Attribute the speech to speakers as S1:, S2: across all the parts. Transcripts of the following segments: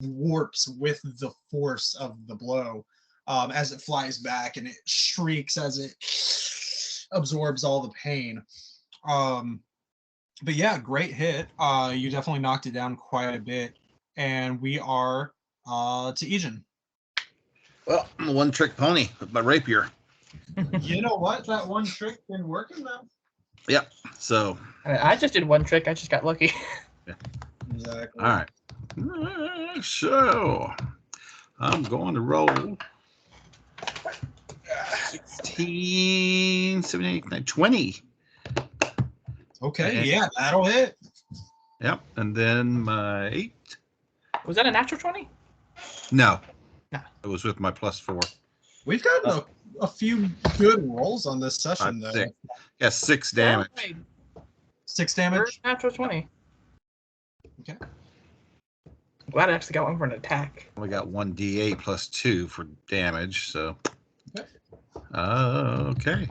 S1: warps with the force of the blow as it flies back, and it shrieks as it absorbs all the pain. Um, but yeah, great hit. You definitely knocked it down quite a bit, and we are to Ejin.
S2: Well, I'm a one-trick pony with my rapier.
S1: You know what? That one trick been working though.
S2: Yep. So.
S3: I just did one trick. I just got lucky.
S1: Exactly.
S2: All right. So I'm going to roll 16, 17, 18, 20.
S1: Okay, yeah, that'll hit.
S2: Yep. And then my 8.
S3: Was that a natural 20?
S2: No.
S3: No.
S2: It was with my +4.
S1: We've gotten a few good rolls on this session, though.
S2: 6. Yeah, 6 damage.
S3: Right.
S1: 6 damage?
S3: First natural 20.
S1: Okay.
S3: I'm glad I actually got one for an attack.
S2: We got 1d8 +2 for damage, so.
S1: Okay.
S2: Okay.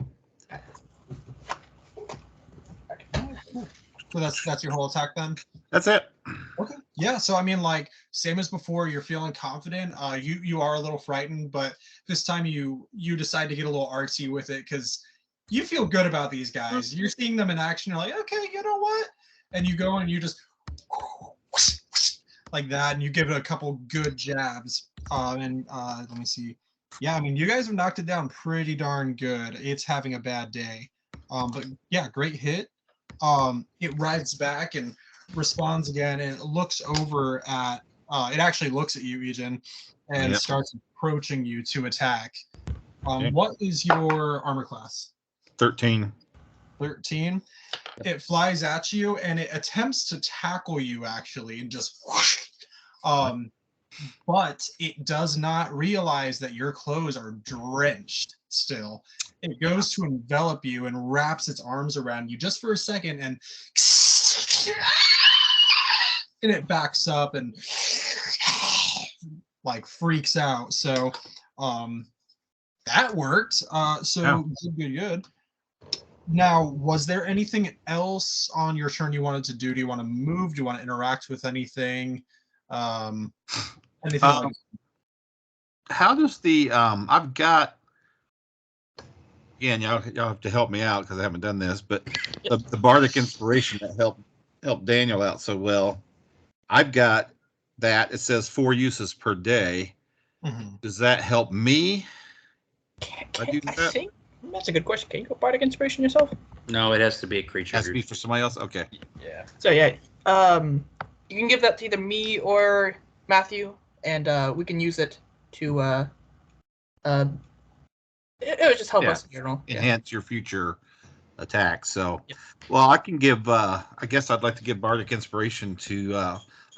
S1: So that's your whole attack then?
S2: That's it.
S1: Okay. Yeah, so I mean, like, same as before, you're feeling confident. You are a little frightened, but this time you decide to get a little artsy with it because you feel good about these guys. You're seeing them in action. You're like, okay, you know what? And you go and you just like that, and you give it a couple good jabs. Let me see. Yeah, I mean, you guys have knocked it down pretty darn good. It's having a bad day. But yeah, great hit. It rides back and responds again, and it looks over at it actually looks at you, Ejin, and
S2: Yep.
S1: starts approaching you to attack.
S2: Okay.
S1: What is your armor class?
S2: 13.
S1: 13. It flies at you and it attempts to tackle you actually, and just whoosh. But it does not realize that your clothes are drenched still. It goes to envelop you and wraps its arms around you just for a second, and it backs up and like freaks out. So that worked. So good. Now, was there anything else on your turn you wanted to do? Do you want to move? Do you want to interact with anything? Anything like
S2: How does the I've got, again, y'all have to help me out because I haven't done this, but the bardic inspiration that helped Daniel out so well, I've got that. It says 4 uses per day.
S1: Mhm.
S2: Does that help me?
S3: I
S2: do that?
S3: think that's a good question. Can you go bardic inspiration yourself?
S4: No, it has to be a creature.
S2: Has to be for somebody else? Okay.
S4: Yeah.
S3: So yeah, you can give that to either me or Matthew, and we can use it to it would just help us in general.
S2: Enhance your future attacks. So, well, I can give. I guess I'd like to give bardic inspiration to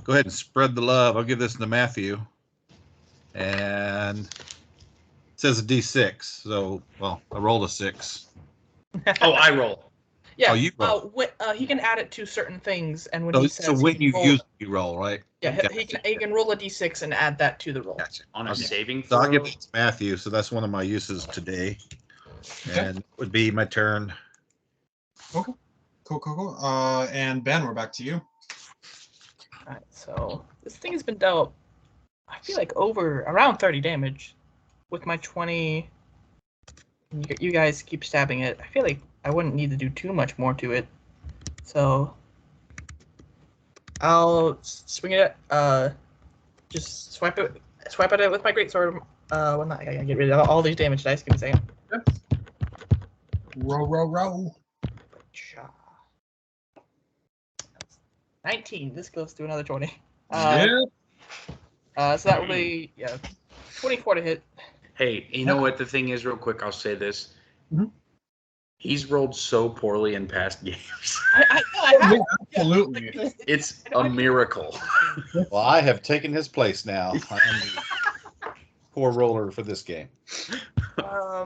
S2: go ahead and spread the love. I'll give this to Matthew, and it says a D6. So, well, I rolled a 6.
S4: Oh, I roll.
S3: Yeah.
S2: Oh, you roll.
S3: He can add it to certain things, and when
S2: So,
S3: he says
S2: so when
S3: he
S2: you
S3: roll,
S2: use it, you roll, right?
S3: yeah,
S2: Gotcha.
S3: he can roll a d6 and add that to the roll.
S2: Gotcha.
S4: On a
S2: Okay.
S4: saving
S2: So
S4: throw.
S2: I'll give it to Matthew. So that's one of my uses today, and it would be my turn.
S1: Okay. Cool. And Ben, we're back to you.
S3: All right, so this thing has been dealt, I feel like around 30 damage with my 20. You guys keep stabbing it. I feel like I wouldn't need to do too much more to it. So I'll swing it just swipe at it with my greatsword. I gotta get rid of all these damage dice. Give me a second.
S1: Row.
S3: 19. This goes to another 20.
S1: Yeah.
S3: So that will be 24 to hit.
S4: Hey, you know what the thing is, real quick? I'll say this.
S1: Mhm.
S4: He's rolled so poorly in past games.
S1: Yeah, absolutely.
S4: It's a miracle.
S2: Well, I have taken his place now. I am the poor roller for this game.
S1: I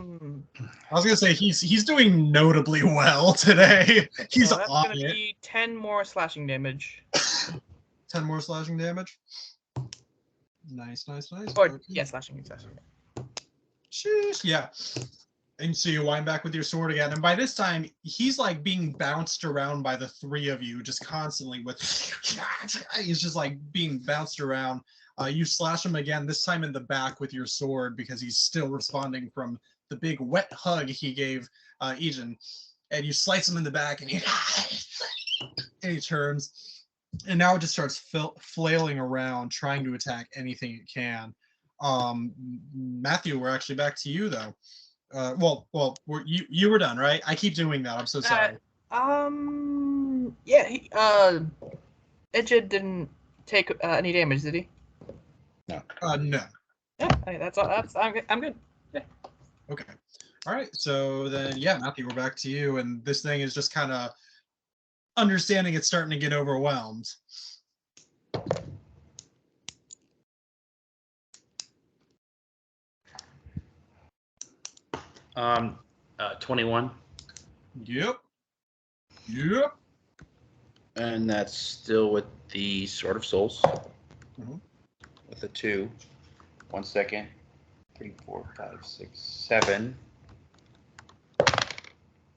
S1: was gonna say he's doing notably well today. He's
S3: so that's
S1: on
S3: gonna
S1: it.
S3: be 10 more slashing damage.
S1: 10 more slashing damage. Nice.
S3: Or
S1: Okay.
S3: slashing.
S1: Sheesh, yeah. And so you wind back with your sword again, and by this time he's like being bounced around by the three of you just constantly with he's just like being bounced around. You slash him again, this time in the back with your sword because he's still responding from the big wet hug he gave Ejin. And you slice him in the back, and he turns, and now it just starts flailing around, trying to attack anything it can. Matthew, we're actually back to you though. You were done, right? I keep doing that. I'm so sorry.
S3: Yeah. Ejid didn't take any damage, did he?
S2: No.
S1: No.
S3: Yeah. That's all. I'm good. Yeah.
S1: Okay. All right. So then, yeah, Matthew, we're back to you, and this thing is just kind of understanding it's starting to get overwhelmed.
S4: 21.
S1: Yep.
S4: And that's still with the Sword of Souls.
S1: Mhm.
S4: With the 2. 1 second. 3, 4, 5, 6, 7.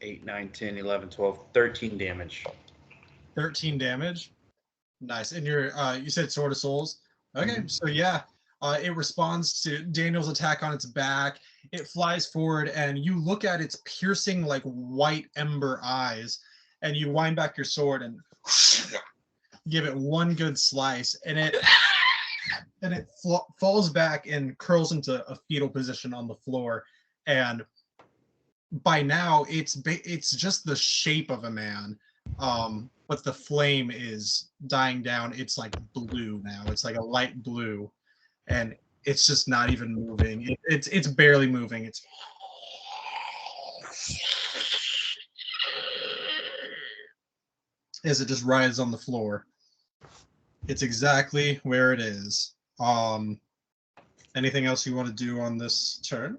S4: 8, 9, 10, 11, 12, 13 damage.
S1: 13 damage. Nice. And you said Sword of Souls. Okay.
S4: Mhm.
S1: So yeah, it responds to Daniel's attack on its back. It flies forward, and you look at its piercing, like white ember eyes, and you wind back your sword and give it one good slice, and it falls back and curls into a fetal position on the floor. And by now, it's just the shape of a man, but the flame is dying down. It's like blue now. It's like a light blue, and it's just not even moving. It's barely moving. It's as it just rides on the floor. It's exactly where it is. Anything else you want to do on this turn?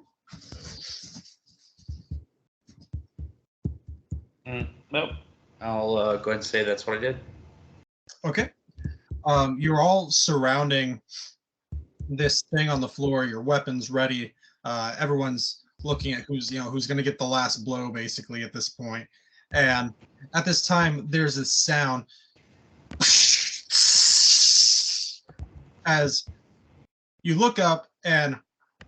S4: Nope. I'll go ahead and say that's what I did.
S1: Okay. You're all surrounding this thing on the floor, your weapons ready. Everyone's looking at who's going to get the last blow, basically, at this point. And at this time, there's this sound as you look up, and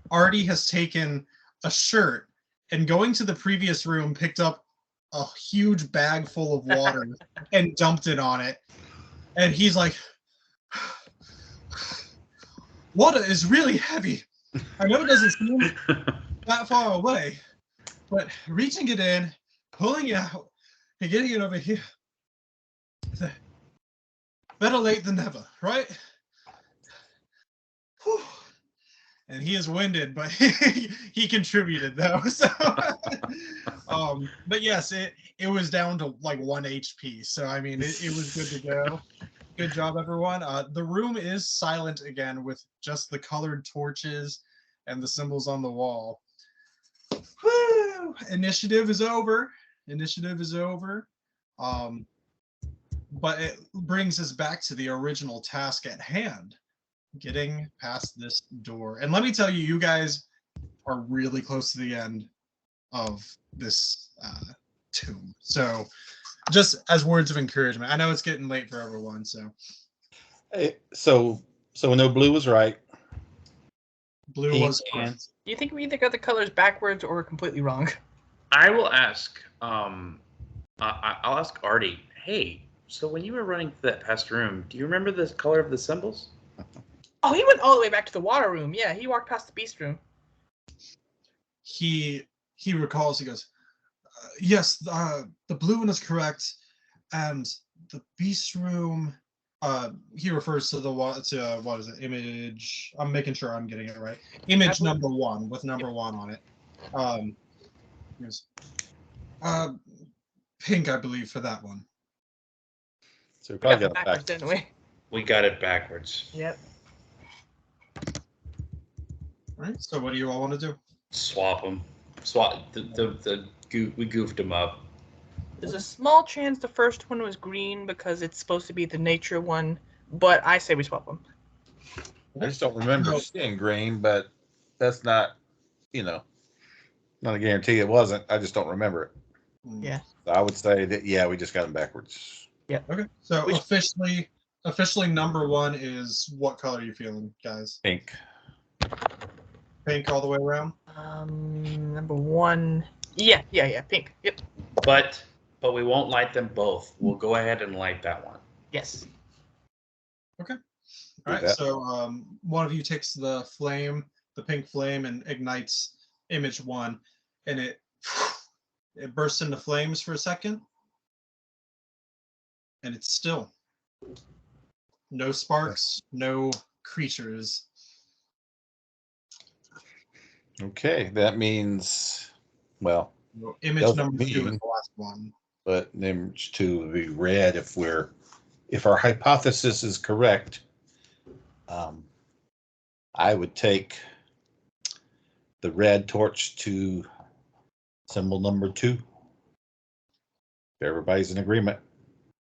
S1: Artie has taken a shirt and, going to the previous room, picked up a huge bag full of water and dumped it on it. And he's like, water is really heavy. I know it doesn't seem that far away, but reaching it in, pulling it out, and getting it over here, better late than never, right? Whew. And he is winded, but he contributed though. So, but yes, it was down to like 1 HP. So I mean, it was good to go. Good job, everyone. The room is silent again, with just the colored torches and the symbols on the wall. Woo! Initiative is over. But it brings us back to the original task at hand, getting past this door. And let me tell you, you guys are really close to the end of this tomb. So just as words of encouragement, I know it's getting late for everyone. So
S2: we know Blue was right.
S1: Blue
S2: Pink
S1: was correct.
S3: Do you think we either got the colors backwards or completely wrong?
S4: I will ask. I'll ask Artie. Hey, so when you were running through that past room, do you remember the color of the symbols?
S3: Oh, he went all the way back to the water room. Yeah, he walked past the beast room.
S1: He recalls. He goes, yes, the blue one is correct, and the beast room. He refers to what is it? Image. I'm making sure I'm getting it right. Image number 1 with number 1 on it. He goes, pink, I believe, for that one.
S2: So we
S3: We
S2: probably
S3: got
S2: got
S3: it
S2: it
S3: backwards,
S2: back.
S3: didn't we?
S4: We got it backwards.
S3: Yep.
S1: All right. So what do you all want to do?
S4: Swap them. We goofed them up.
S3: There's a small chance the first one was green because it's supposed to be the nature one, but I say we swap them.
S2: I just don't remember
S1: No.
S2: seeing green, but that's not a guarantee it wasn't. I just don't remember it.
S3: Yeah.
S2: So I would say that, yeah, we just got them backwards.
S1: Okay. So
S3: Which-
S1: officially number one is what color are you feeling, guys?
S2: Pink.
S1: Pink all the way around?
S3: Number one. Yeah, pink. Yep.
S4: But we won't light them both. We'll go ahead and light that one.
S3: Yes.
S1: All right,
S2: that.
S1: so one of you takes the flame, the pink flame, and ignites image one, and it bursts into flames for a second, and it's still. No sparks, no creatures.
S2: Okay, that means, well,
S1: No, image
S2: doesn't
S1: number 2 is
S2: mean-
S1: the last one.
S2: but image 2 would be red if our hypothesis is correct. I would take the red torch to symbol number 2. If everybody's in agreement.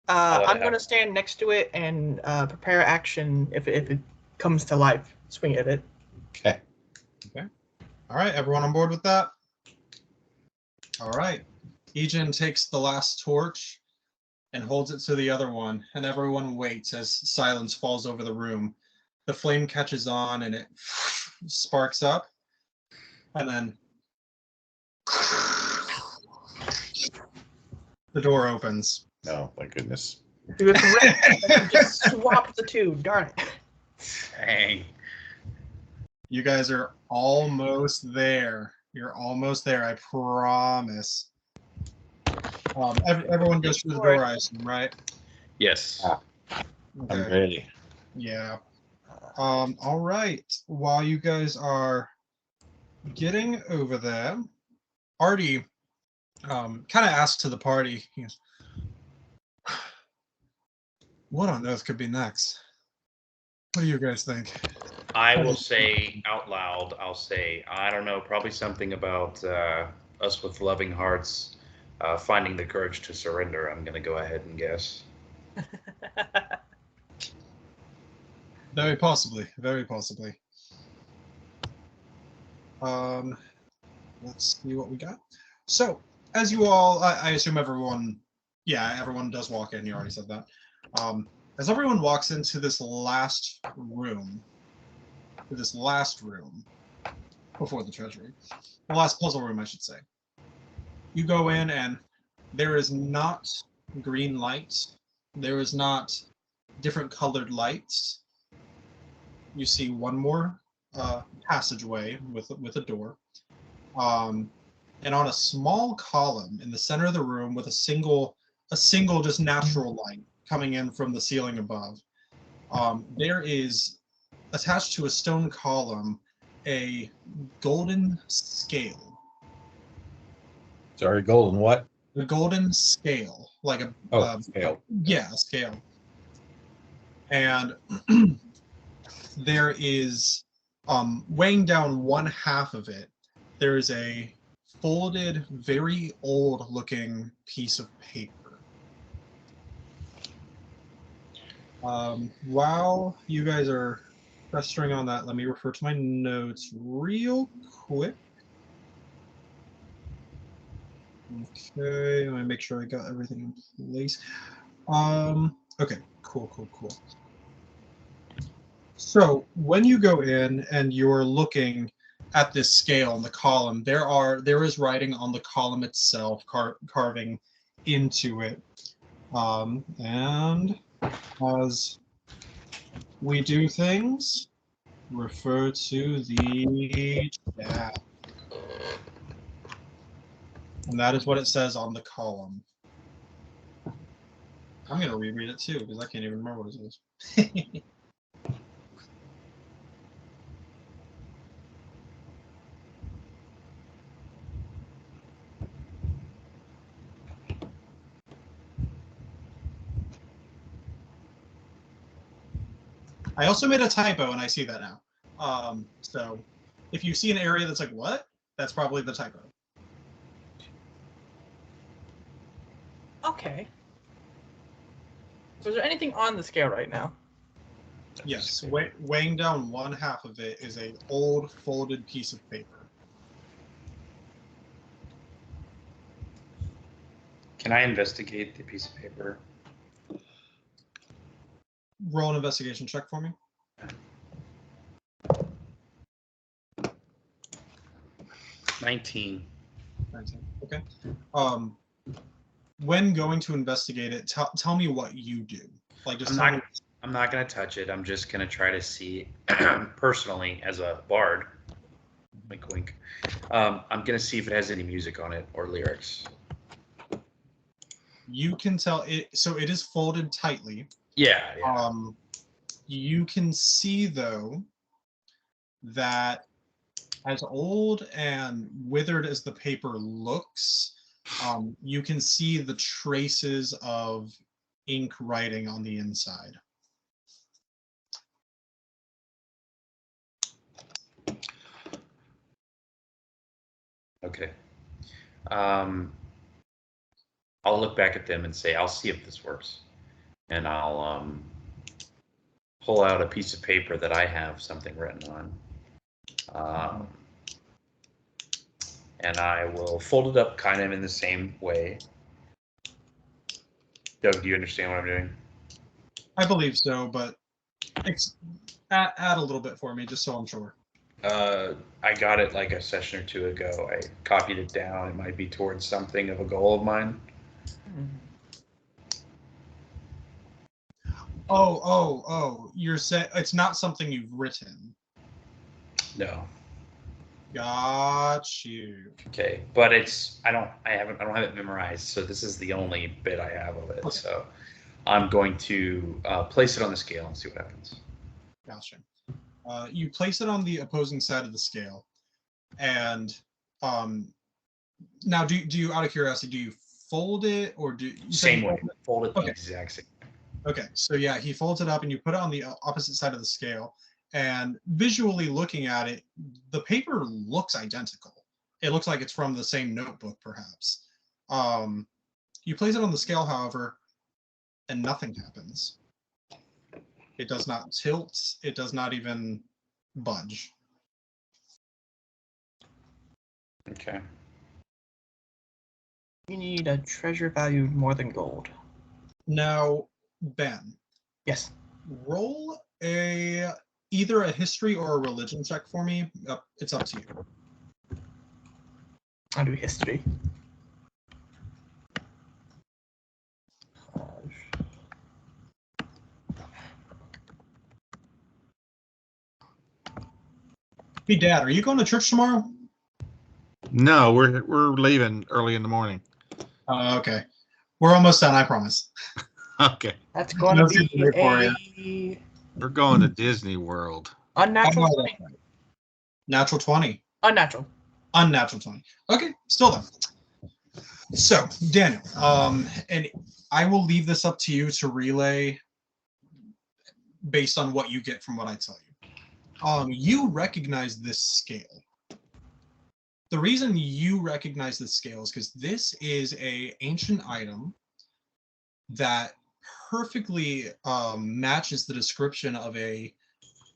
S3: I'm going to stand next to it and prepare action if it comes to life. Swing at it.
S2: Okay.
S1: All right, everyone on board with that? All right. Ejin takes the last torch and holds it to the other one, and everyone waits as silence falls over the room. The flame catches on and it sparks up, and then the door opens.
S2: Oh, my goodness.
S3: With red, just swap the two. Darn it.
S4: Dang.
S1: You guys are almost there. You're almost there, I promise. Everyone goes through the door, I assume, right?
S4: Yes.
S2: I'm ready.
S1: Yeah. All right. While you guys are getting over there, Artie kind of asked to the party, he goes, what on earth could be next? What do you guys think?
S4: I will say out loud, I don't know, probably something about us with loving hearts finding the courage to surrender. I'm going to go ahead and guess.
S1: Very possibly. Very possibly. Let's see what we got. So, as you all, I assume everyone, everyone does walk in. You already said that. As everyone walks into this last room, before the treasury, the last puzzle room, I should say, you go in and there is not green lights. There is not different colored lights. You see one more passageway with a door, and on a small column in the center of the room with a single just natural light coming in from the ceiling above. There is attached to a stone column a golden scale.
S2: Sorry, golden what?
S1: The golden scale, like a
S2: Scale.
S1: Yeah, a scale. And there is weighing down one half of it, there is a folded, very old looking piece of paper. While you guys are festering on that, let me refer to my notes real quick. Okay, let me make sure I got everything in place. Okay, cool. So when you go in and you're looking at this scale in the column, there is writing on the column itself, carving into it. And as we do things, refer to the chat. And that is what it says on the column. I'm going to reread it too, because I can't even remember what it is. I also made a typo, and I see that now. So if you see an area that's like, what? That's probably the typo.
S3: Okay. So is there anything on the scale right now?
S1: Yes, weighing down one half of it is a old folded piece of paper.
S4: Can I investigate the piece of paper?
S1: roll an investigation check for me.
S4: 19.
S1: 19. Okay. When going to investigate it, tell me what you do. Like, just tell me.
S4: I'm not going to touch it. I'm just going to try to see personally as a bard. Wink, wink. I'm going to see if it has any music on it or lyrics.
S1: You can tell it. So it is folded tightly.
S4: Yeah.
S1: You can see though that as old and withered as the paper looks, you can see the traces of ink writing on the inside.
S4: Okay. I'll look back at them and say, I'll see if this works. And I'll pull out a piece of paper that I have something written on. And I will fold it up kind of in the same way. Doug, do you understand what I'm doing?
S1: I believe so, but add a little bit for me, just so I'm sure.
S4: I got it like a session or two ago. I copied it down. It might be towards something of a goal of mine.
S1: Oh, you're saying it's not something you've written.
S4: No.
S1: Got you.
S4: Okay, but I don't have it memorized, so this is the only bit I have of it.
S1: Okay.
S4: So I'm going to place it on the scale and see what happens.
S1: Gotcha. You place it on the opposing side of the scale, and now do you, out of curiosity, do you fold it or do you
S4: Same way, fold it the
S1: Okay.
S4: exact same.
S1: Okay, so yeah, he folds it up and you put it on the opposite side of the scale, and visually looking at it, the paper looks identical. It looks like it's from the same notebook, perhaps. You place it on the scale, however, and nothing happens. It does not tilt. It does not even budge.
S4: Okay.
S3: You need a treasure valued more than gold.
S1: Now, Ben,
S3: Yes.
S1: roll either a history or a religion check for me. It's up to you.
S3: I'll do history.
S1: Hey, Dad, are you going to church tomorrow?
S2: No, we're leaving early in the morning.
S1: Okay. We're almost done, I promise.
S2: Okay.
S3: That's going to
S1: No secret for
S3: be
S2: We're going to Disney World.
S3: unnatural
S1: Oh,
S3: 20.
S1: Natural 20.
S3: Unnatural.
S1: Unnatural 20. Okay, still done. So, Daniel, and I will leave this up to you to relay based on what you get from what I tell you. You recognize this scale. The reason you recognize this scale is because this is an ancient item that perfectly matches the description of a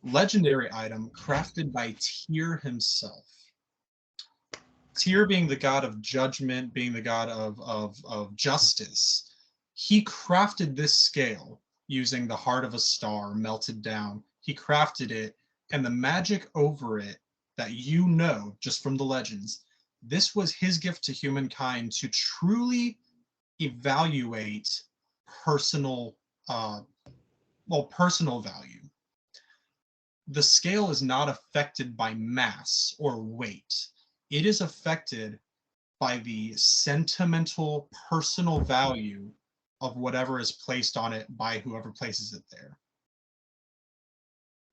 S1: legendary item crafted by Tyr himself. Tyr being the god of judgment, being the god of justice, he crafted this scale using the heart of a star melted down. He crafted it, and the magic over it that you know just from the legends, this was his gift to humankind to truly evaluate personal value. The scale is not affected by mass or weight. It is affected by the sentimental personal value of whatever is placed on it by whoever places it there.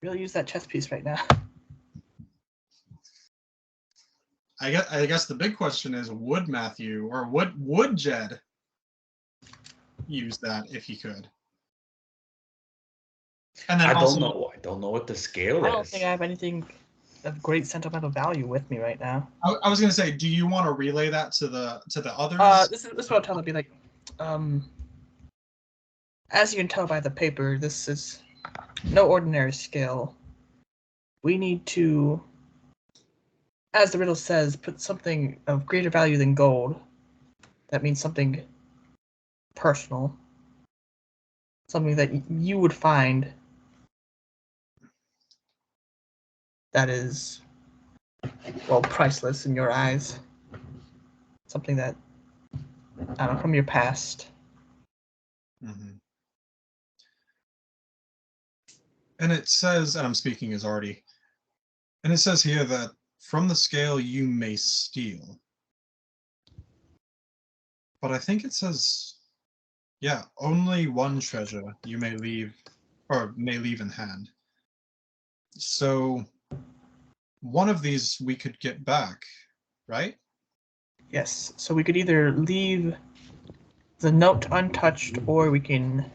S3: Really use that chess piece right now.
S1: I guess the big question is, would Matthew or would Jed use that if he could? And then
S4: I
S1: also,
S4: don't know what the scale
S3: I don't
S4: is.
S3: think I have anything of great sentimental value with me right now.
S1: I was gonna say, do you want to relay that to the others?
S3: This is what I'm telling you. Like, as you can tell by the paper, this is no ordinary scale. We need to, as the riddle says, put something of greater value than gold. That means something personal. something that you would find that is, well, priceless in your eyes. Something that, I don't know, from your past.
S1: Mhm. And it says, and I'm speaking as Artie, and it says here that from the scale you may steal. But I think it says, yeah, only one treasure you may leave, or may leave in hand. So one of these we could get back, right?
S3: Yes, so we could either leave the note untouched, or we can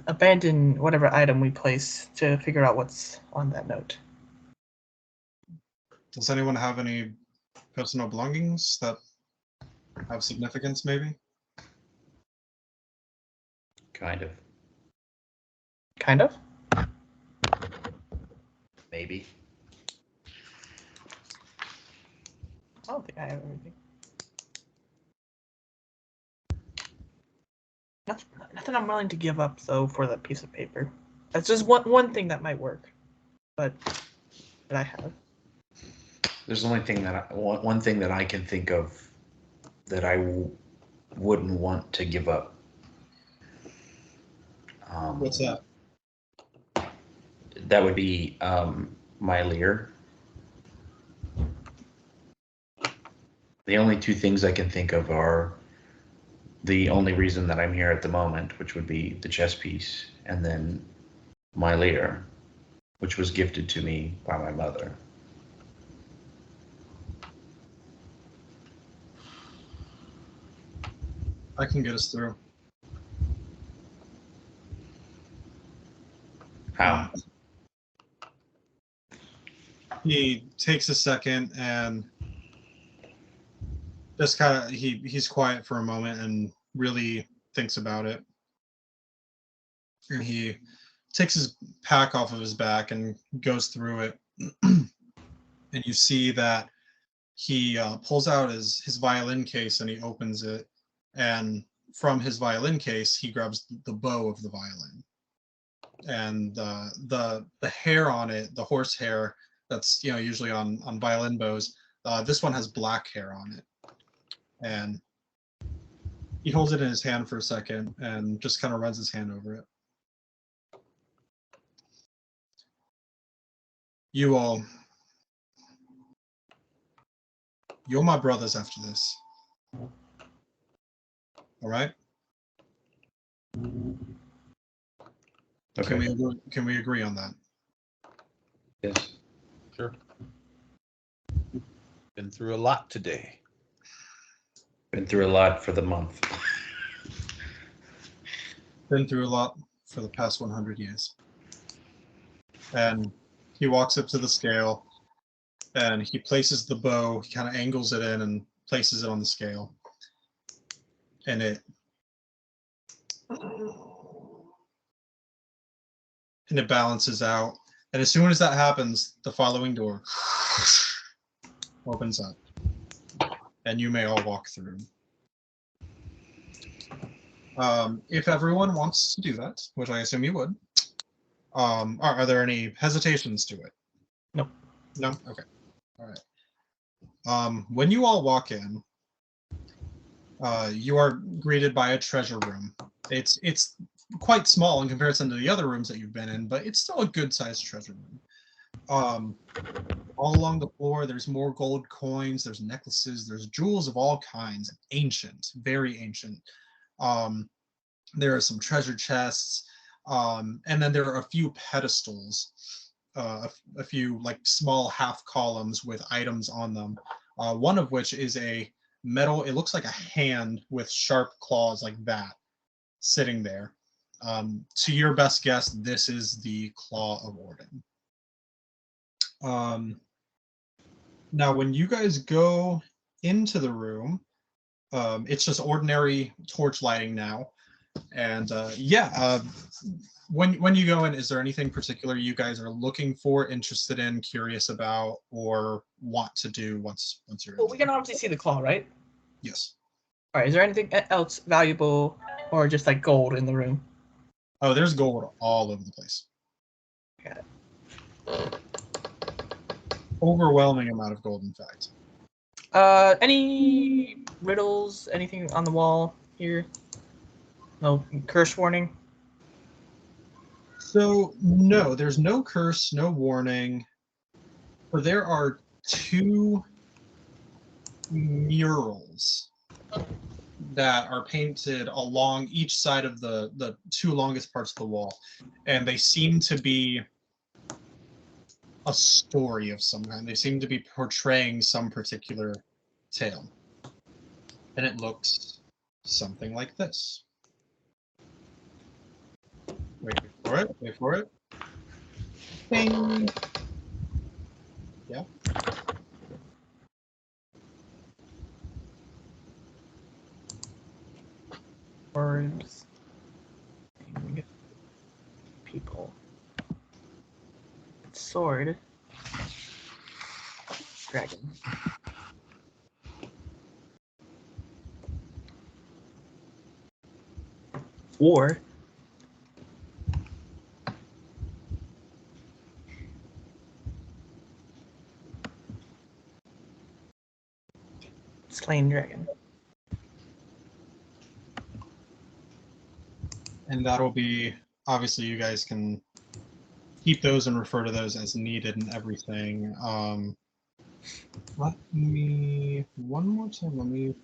S3: abandon whatever item we place to figure out what's on that note.
S1: Does anyone have any personal belongings that have significance, maybe?
S4: Kind of.
S3: Kind of?
S4: Maybe.
S3: I don't think I have everything. Nothing I'm willing to give up, though, for that piece of paper. That's just one thing that might work, but that I have.
S4: There's only thing that one thing that I can think of that I wouldn't want to give up.
S1: What's that?
S4: That would be my Lear. The only two things I can think of are the only reason that I'm here at the moment, which would be the chess piece, and then my Lear, which was gifted to me by my mother.
S1: I can get us through.
S4: How?
S1: He takes a second and just kind of he's quiet for a moment and really thinks about it. And he takes his pack off of his back and goes through it. And you see that he pulls out his violin case and he opens it. And from his violin case, he grabs the bow of the violin. And the hair on it, the horse hair that's usually on violin bows, this one has black hair on it. And he holds it in his hand for a second and just kind of runs his hand over it. You're my brothers after this. All right?
S4: Okay.
S1: Can we agree on that?
S4: Yes.
S2: Sure. Been through a lot today.
S4: Been through a lot for the month.
S1: Been through a lot for the past 100 years. And he walks up to the scale and he places the bow, he kind of angles it in and places it on the scale. And it balances out. And as soon as that happens, the following door opens up. And you may all walk through. If everyone wants to do that, which I assume you would, are there any hesitations to it?
S3: Nope.
S1: No? Okay. All right. When you all walk in, you are greeted by a treasure room. It's quite small in comparison to the other rooms that you've been in, but it's still a good-sized treasure room. All along the floor, there's more gold coins, there's necklaces, there's jewels of all kinds, ancient, very ancient. There are some treasure chests, and then there are a few pedestals, a few like small half columns with items on them, one of which is a metal, it looks like a hand with sharp claws like that, sitting there. To your best guess, this is the Claw of Orden. Now, when you guys go into the room, it's just ordinary torch lighting now. And when you go in, is there anything particular you guys are looking for, interested in, curious about, or want to do once you're
S3: Well,
S1: in
S3: we
S1: there?
S3: can obviously see the claw, right?
S1: Yes.
S3: All right. Is there anything else valuable or just like gold in the room?
S1: Oh, there's gold all over the place.
S3: Got it.
S1: Overwhelming amount of gold, in fact.
S3: Any riddles? Anything on the wall here? No curse warning.
S1: So no, there's no curse, no warning. But there are 2 murals that are painted along each side of the 2 longest parts of the wall, and they seem to be a story of some kind. They seem to be portraying some particular tale, and it looks something like this. Wait for it. Wait for it. Bing. Yeah.
S3: Words. People. Sword. Dragon. War. Slain dragon.
S1: And that'll be, obviously you guys can keep those and refer to those as needed and everything. Let me, one more time, let me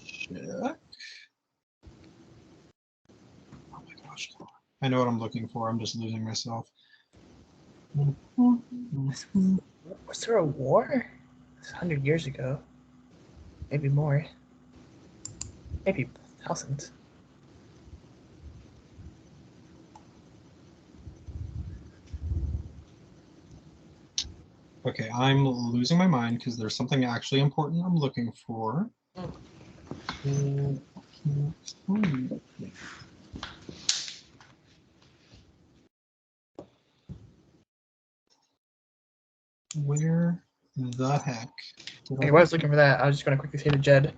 S1: check. Oh my gosh, I know what I'm looking for, I'm just losing myself.
S3: Was there a war? It's 100 years ago. Maybe more. Maybe thousands.
S1: Okay, I'm losing my mind because there's something actually important I'm looking for. Where the heck?
S3: Okay, while I was looking for that, I was just going to quickly say to Jed,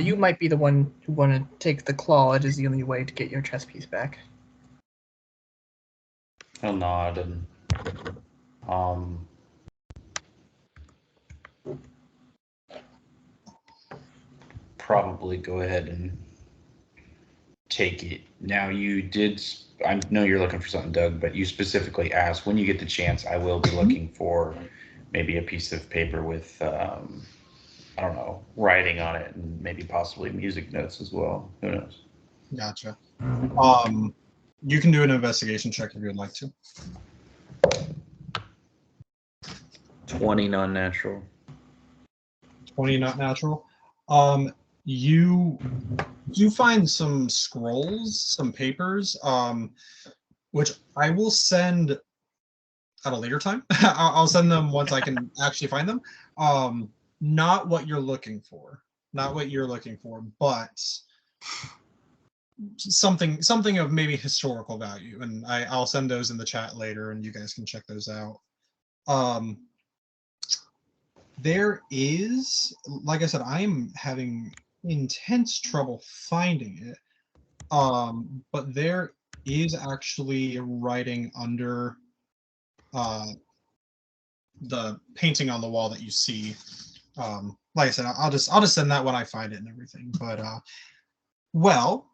S3: you might be the one who want to take the claw. It is the only way to get your chess piece back.
S4: He'll nod and probably go ahead and take it. Now you did. I know you're looking for something, Doug, but you specifically asked when you get the chance. I will be looking for maybe a piece of paper with I don't know, writing on it, and maybe possibly music notes as well. Who knows?
S1: Gotcha. You can do an investigation check if you would like to.
S4: 20 non-natural.
S1: 20 not natural. You find some scrolls, some papers, which I will send at a later time. I'll send them once I can actually find them. Not what you're looking for. Not what you're looking for, but something of maybe historical value. And I'll send those in the chat later and you guys can check those out. There is, like I said, I am having intense trouble finding it. But there is actually writing under the painting on the wall that you see. Like I said, I'll just send that when I find it and everything. But well,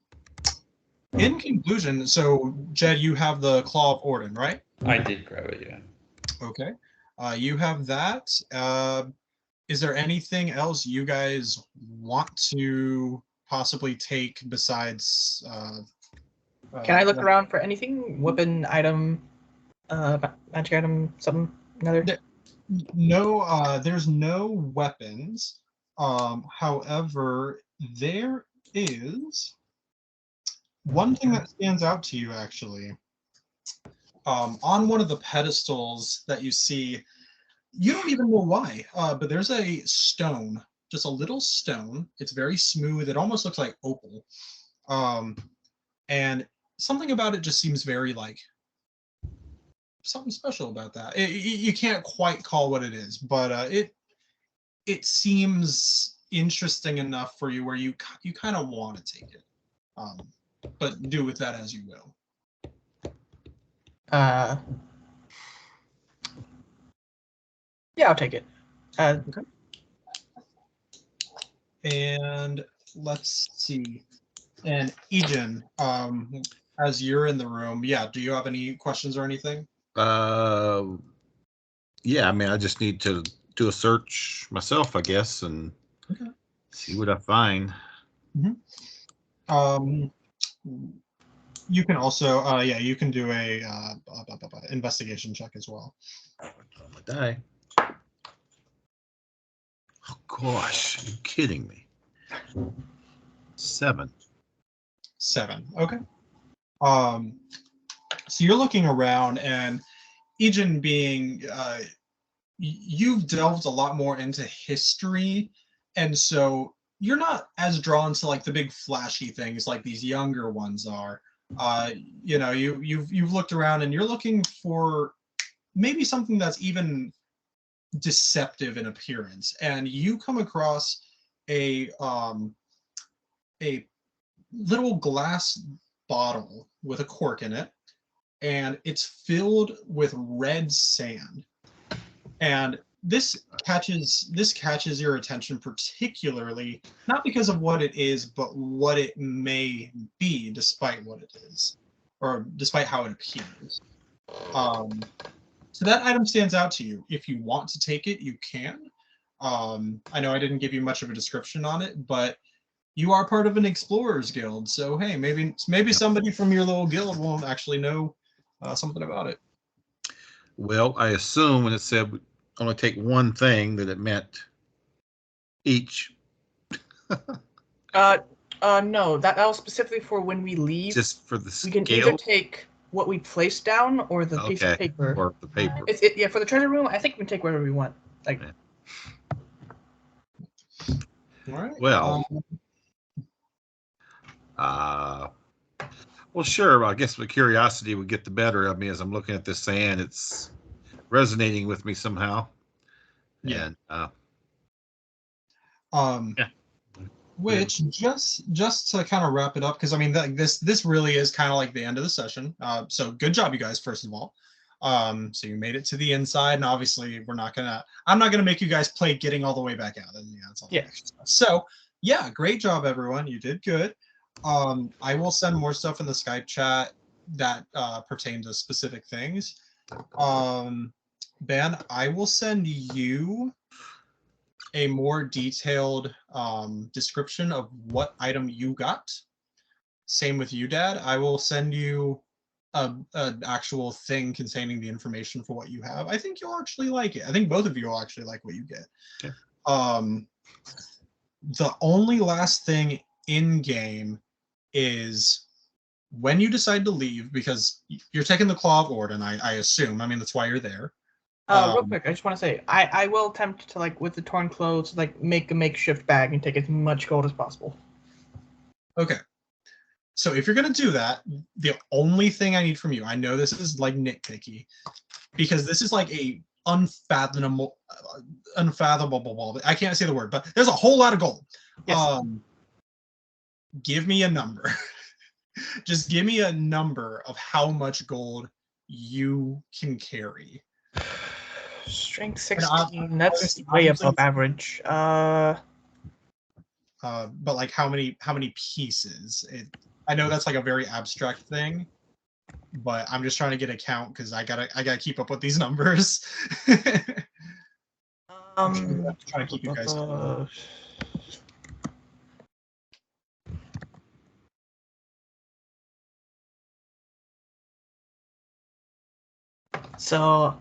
S1: in conclusion, so Jed, you have the Claw of Orden, right?
S4: I did grab it, yeah.
S1: Okay. You have that. Is there anything else you guys want to possibly take besides?
S3: Can I look around for anything? Weapon, item, magic item, something, another?
S1: No, there's no weapons. However, there is one thing that stands out to you actually. On one of the pedestals that you see, you don't even know why, but there's a stone, just a little stone. It's very smooth. It almost looks like opal. And something about it just seems very like something special about that. You can't quite call what it is, but it seems interesting enough for you where you kind of want to take it, but do with that as you will.
S3: Yeah, I'll take it.
S1: And let's see. And Ejin, as you're in the room, yeah, do you have any questions or anything?
S2: Yeah, I mean, I just need to do a search myself, I guess, and see what I find.
S1: You can also, yeah, you can do a investigation check as well.
S2: Die. Oh gosh, are you kidding me? 7.
S1: 7. Okay. So you're looking around, and Ejin, being you've delved a lot more into history, and so you're not as drawn to like the big flashy things like these younger ones are. You know, you've looked around and you're looking for maybe something that's even deceptive in appearance, and you come across a little glass bottle with a cork in it, and it's filled with red sand. And this catches your attention particularly, not because of what it is, but what it may be, despite what it is, or despite how it appears. So that item stands out to you. If you want to take it, you can. I know I didn't give you much of a description on it, but you are part of an explorers guild, so hey, maybe somebody from your little guild won't actually know something about it.
S2: Well, I assume when it said only take one thing that it meant each.
S3: No, that was specifically for when we leave.
S2: Just for the
S3: we can
S2: scale?
S3: either take what we place down or the piece of paper.
S2: Or the paper.
S3: Yeah, for the treasure room, I think we can take whatever we want. Like.
S1: All right.
S2: Well. Well, sure. I guess my curiosity would get the better of me as I'm looking at this sand. It's resonating with me somehow.
S1: Yeah.
S2: And,
S1: yeah. Which just to kind of wrap it up, because I mean this really is kind of like the end of the session. So good job, you guys. First of all, so you made it to the inside, and obviously I'm not gonna make you guys play getting all the way back out. And yeah, that's all.
S3: Yeah.
S1: So yeah, great job, everyone. You did good. I will send more stuff in the Skype chat that pertain to specific things. Ben, I will send you a more detailed description of what item you got. Same with you, Dad. I will send you an actual thing containing the information for what you have. I think you'll actually like it. I think both of you will actually like what you get.
S2: Okay.
S1: The only last thing in game is when you decide to leave, because you're taking the Claw of Orden, I assume. I mean, that's why you're there.
S3: Real quick, I just want to say, I will attempt to, like, with the torn clothes, like, make a makeshift bag and take as much gold as possible. Okay.
S1: So if you're going to do that, the only thing I need from you, I know this is, like, nitpicky, because this is, like, a unfathomable, I can't say the word, but there's a whole lot of gold.
S3: Yes.
S1: Give me a number. Just give me a number of how much gold you can carry.
S3: Strength 16, that's way above average.
S1: But like how many pieces? I know that's like a very abstract thing, but I'm just trying to get a count because I gotta keep up with these numbers. I'm trying to keep you guys.
S3: So,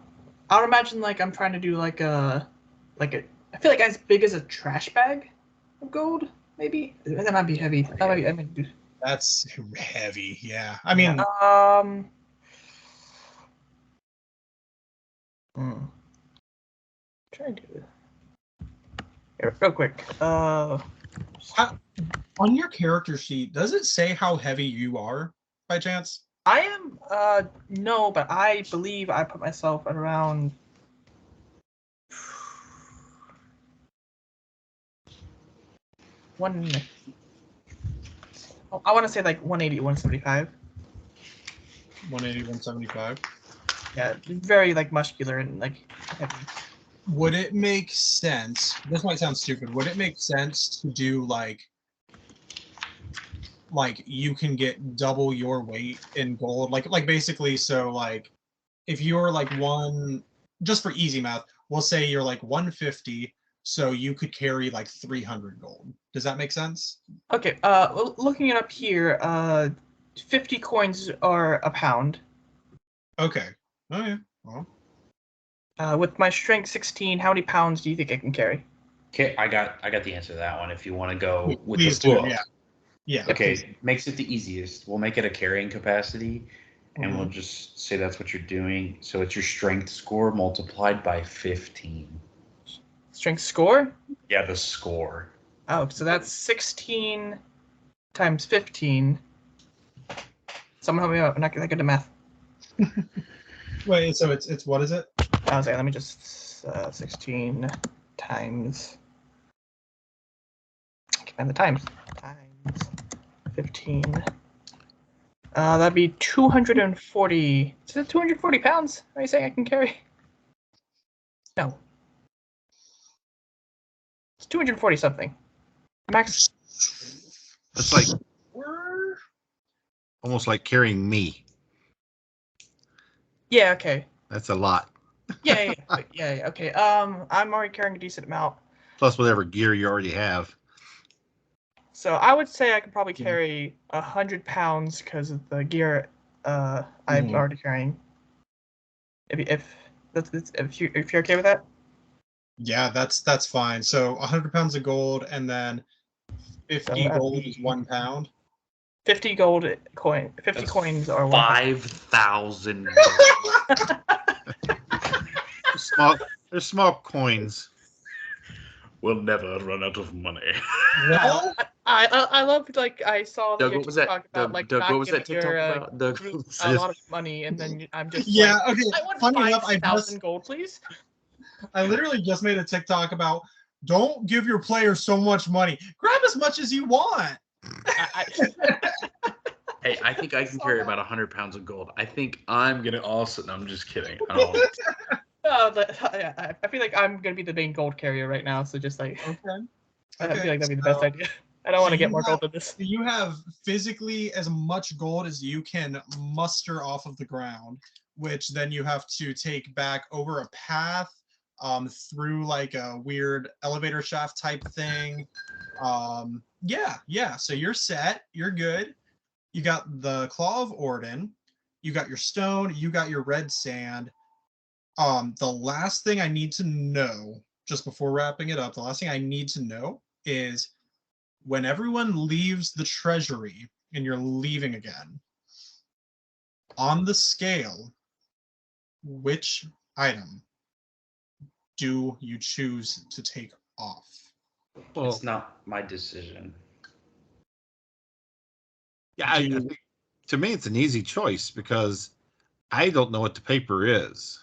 S3: I would imagine like I'm trying to do like a I feel like as big as a trash bag of gold, maybe. That might be heavy.
S1: That's heavy, yeah. I mean,
S3: trying to do here, real quick.
S1: On your character sheet, does it say how heavy you are by chance?
S3: I am no, but I believe I put myself at around I want to say like 180, 175.
S1: 180, 175.
S3: Yeah, very like muscular and like heavy.
S1: Would it make sense? This might sound stupid. Would it make sense to do like you can get double your weight in gold? Like basically, so like if you're like just for easy math, we'll say you're like 150, so you could carry like 300 gold. Does that make sense?
S3: Okay, looking it up here, 50 coins are a pound.
S1: Okay. Oh yeah. Well,
S3: With my strength 16, how many pounds do you think I can carry?
S4: Okay, I got the answer to that one. If you want to go with
S1: please
S4: the
S1: do.
S4: book,
S1: Yeah. Yeah.
S4: okay,
S1: please.
S4: makes it the easiest. We'll make it a carrying capacity, and we'll
S1: Mhm.
S4: just say that's what you're doing. So it's your strength score multiplied by 15.
S3: Strength score?
S4: Yeah, the score.
S3: Oh, so that's 16 times 15. Someone help me out. I'm not that good at math.
S1: Wait. So it's what is it?
S3: I was like, let me just 16 times. I can find the times 15. That'd be 240. Is it 240 pounds? Are you saying I can carry? No. It's 240 something. Max.
S2: It's like almost like carrying me.
S3: Yeah. Okay.
S2: That's a lot.
S3: Yeah. Okay. I'm already carrying a decent amount.
S2: Plus whatever gear you already have.
S3: So I would say I could probably carry 100 pounds because of the gear I'm already carrying. If you're okay with that.
S1: Yeah, that's fine. So 100 pounds of gold, and then 50
S3: So
S1: gold is 1 pound.
S3: 50 gold coin. 50
S4: That's
S3: coins are 1 pound.
S4: 5,000.
S2: They're small coins.
S4: We'll never run out of money.
S1: Well,
S3: I love like I saw
S4: Doug,
S3: your
S4: what was that?
S3: TikTok about like
S4: Doug,
S3: not
S4: what was
S3: giving
S4: that TikTok
S3: your
S4: about? Doug,
S3: group
S2: I
S3: a
S2: just-
S3: lot of money, and then I'm just
S1: yeah,
S3: like,
S1: okay.
S3: I want
S1: Funny enough,
S3: 5,000 gold, please.
S1: I literally just made a TikTok about don't give your players so much money. Grab as much as you want.
S4: Hey, I think I can carry about 100 pounds of gold. I think I'm gonna also. No, I'm just kidding. I don't want to.
S3: I feel like I'm gonna be the main gold carrier right now, so just like
S1: Okay.
S3: I feel like that'd be the
S1: so-
S3: best idea. I don't
S1: so
S3: want to get
S1: you
S3: more
S1: have-
S3: gold than this.
S1: You have physically as much gold as you can muster off of the ground, which then you have to take back over a path, through like a weird elevator shaft type thing. Yeah. So you're set. You're good. You got the Claw of Orden. You got your stone. You got your red sand. The last thing I need to know, just before wrapping it up, the last thing I need to know is when everyone leaves the treasury and you're leaving again, on the scale, which item do you choose to take off?
S2: Well,
S4: It's not my decision.
S2: yeah, I think, to me, it's an easy choice because I don't know what the paper is,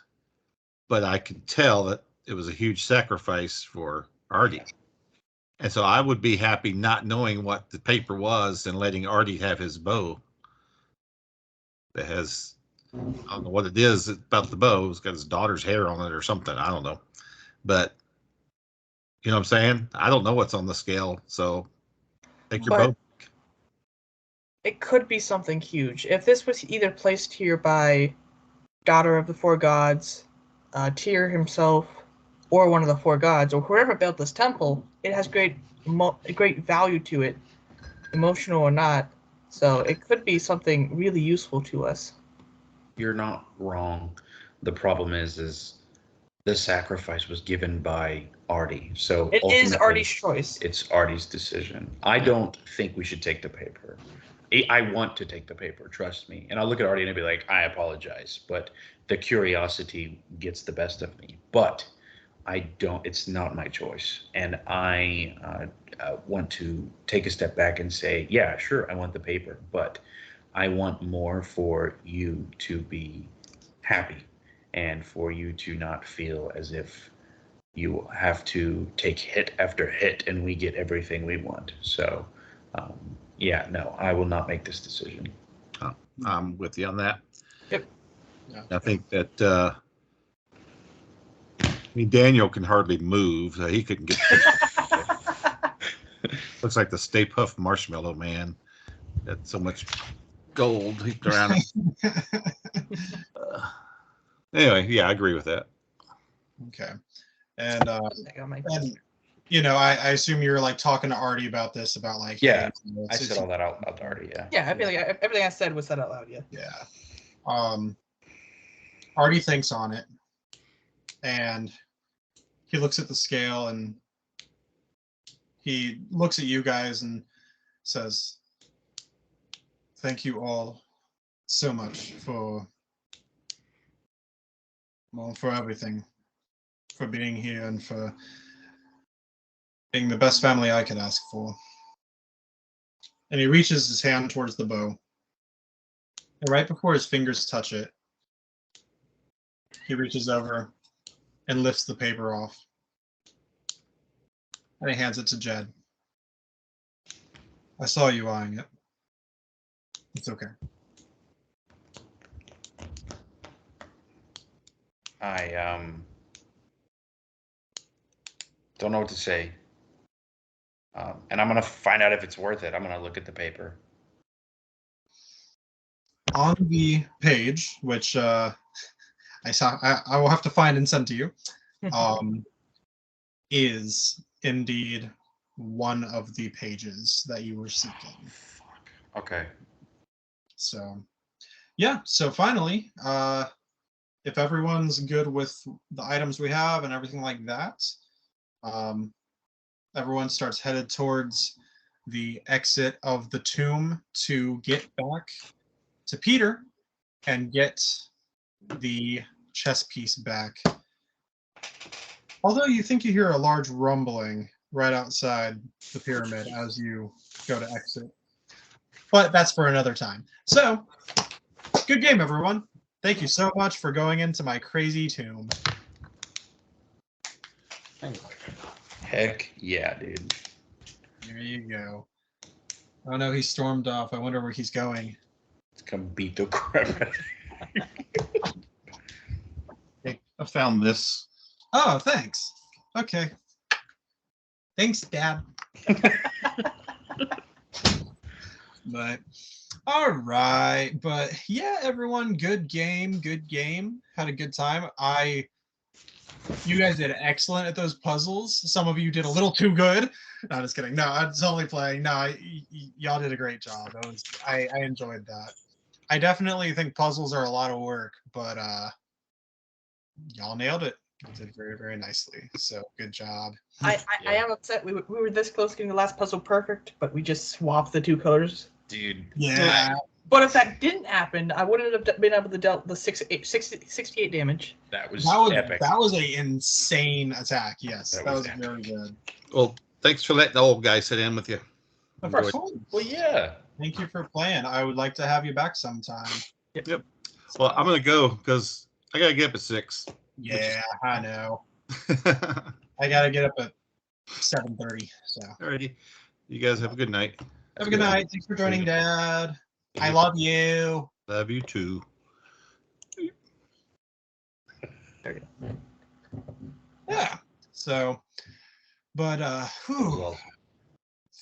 S2: but I can tell that it was a huge sacrifice for Artie. And so I would be happy not knowing what the paper was and letting Artie have his bow. That has, I don't know what it is about the bow. It's got his daughter's hair on it or something. I don't know. But, you know what I'm saying? I don't know what's on the scale. So take your
S3: But
S2: bow.
S3: it could be something huge. If this was either placed here by Daughter of the Four Gods, Tyr himself, or one of the four gods, or whoever built this temple, it has great value to it, emotional or not. So it could be something really useful to us.
S4: You're not wrong. The problem is the sacrifice was given by Artie. So
S3: It is
S4: ultimately,
S3: Artie's choice.
S4: It's Artie's decision. I don't think we should take the paper. I want to take the paper, trust me. And I'll look at Artie and I'll be like, I apologize, but the curiosity gets the best of me. But I don't, it's not my choice. And I want to take a step back and say, yeah, sure, I want the paper, but I want more for you to be happy and for you to not feel as if you have to take hit after hit, and we get everything we want. So, yeah, no, I will not make this decision.
S2: I'm with you on that.
S3: Yep.
S1: Yeah.
S2: I think that Daniel can hardly move, so he couldn't get. Looks like the Stay Puft Marshmallow Man. Got so much gold heaped around it. Anyway, yeah, I agree with that.
S1: Okay. And
S3: I got my
S1: and you know, I assume you're like talking to Artie about this, about like,
S4: Yeah,
S1: hey, you know,
S4: I said all that out loud already. Yeah.
S3: yeah. I feel like everything I said was said out loud. Yeah.
S1: Yeah. Artie thinks on it, and he looks at the scale, and he looks at you guys and says, "Thank you all so much for, well, for everything, for being here and for being the best family I could ask for." And he reaches his hand towards the bow. And right before his fingers touch it, he reaches over and lifts the paper off. And he hands it to Jed. "I saw you eyeing it. It's okay."
S4: I don't know what to say. And I'm gonna find out if it's worth it. I'm gonna look at the paper.
S1: On the page, which I will have to find and send to you, is indeed one of the pages that you were seeking.
S4: Okay.
S1: So, yeah. So finally, if everyone's good with the items we have and everything like that, everyone starts headed towards the exit of the tomb to get back to Peter and get the chess piece back. Although you think you hear a large rumbling right outside the pyramid as you go to exit. But that's for another time. So, good game, everyone. Thank you so much for going into my crazy tomb.
S4: Heck yeah, dude.
S1: There you go. Oh no, he stormed off. I wonder where he's going.
S4: Let's come beat the crap out of
S2: Hey, I found this.
S1: Oh, thanks. Okay. Thanks, Dad. But all right. But yeah, everyone, good game. Good game. Had a good time. You guys did excellent at those puzzles. Some of you did a little too good. No, just kidding. No, I'm totally playing. No, y'all did a great job. I enjoyed that. I definitely think puzzles are a lot of work, but y'all nailed it. You did very, very nicely. So good job.
S3: I am upset. We were this close to getting the last puzzle perfect, but we just swapped the two colors.
S4: Dude.
S1: Yeah.
S3: But if that didn't happen, I wouldn't have been able to deal the 68 damage.
S4: That was
S1: That was an insane attack. Yes, that was
S4: epic.
S1: very good.
S2: Well, thanks for letting the old guy sit in with you.
S3: Of course.
S1: Cool.
S4: Well, yeah.
S1: Thank you for playing. I would like to have you back sometime.
S2: Yep. Well, I'm gonna go because I gotta get up at 6.
S1: Yeah, I know. I gotta get up at 7:30. So
S2: Alrighty. You guys have a good night.
S1: have a good night. Thanks for joining, Dad. I love you.
S2: Love you too.
S1: Yeah. So, but whew,
S4: Well,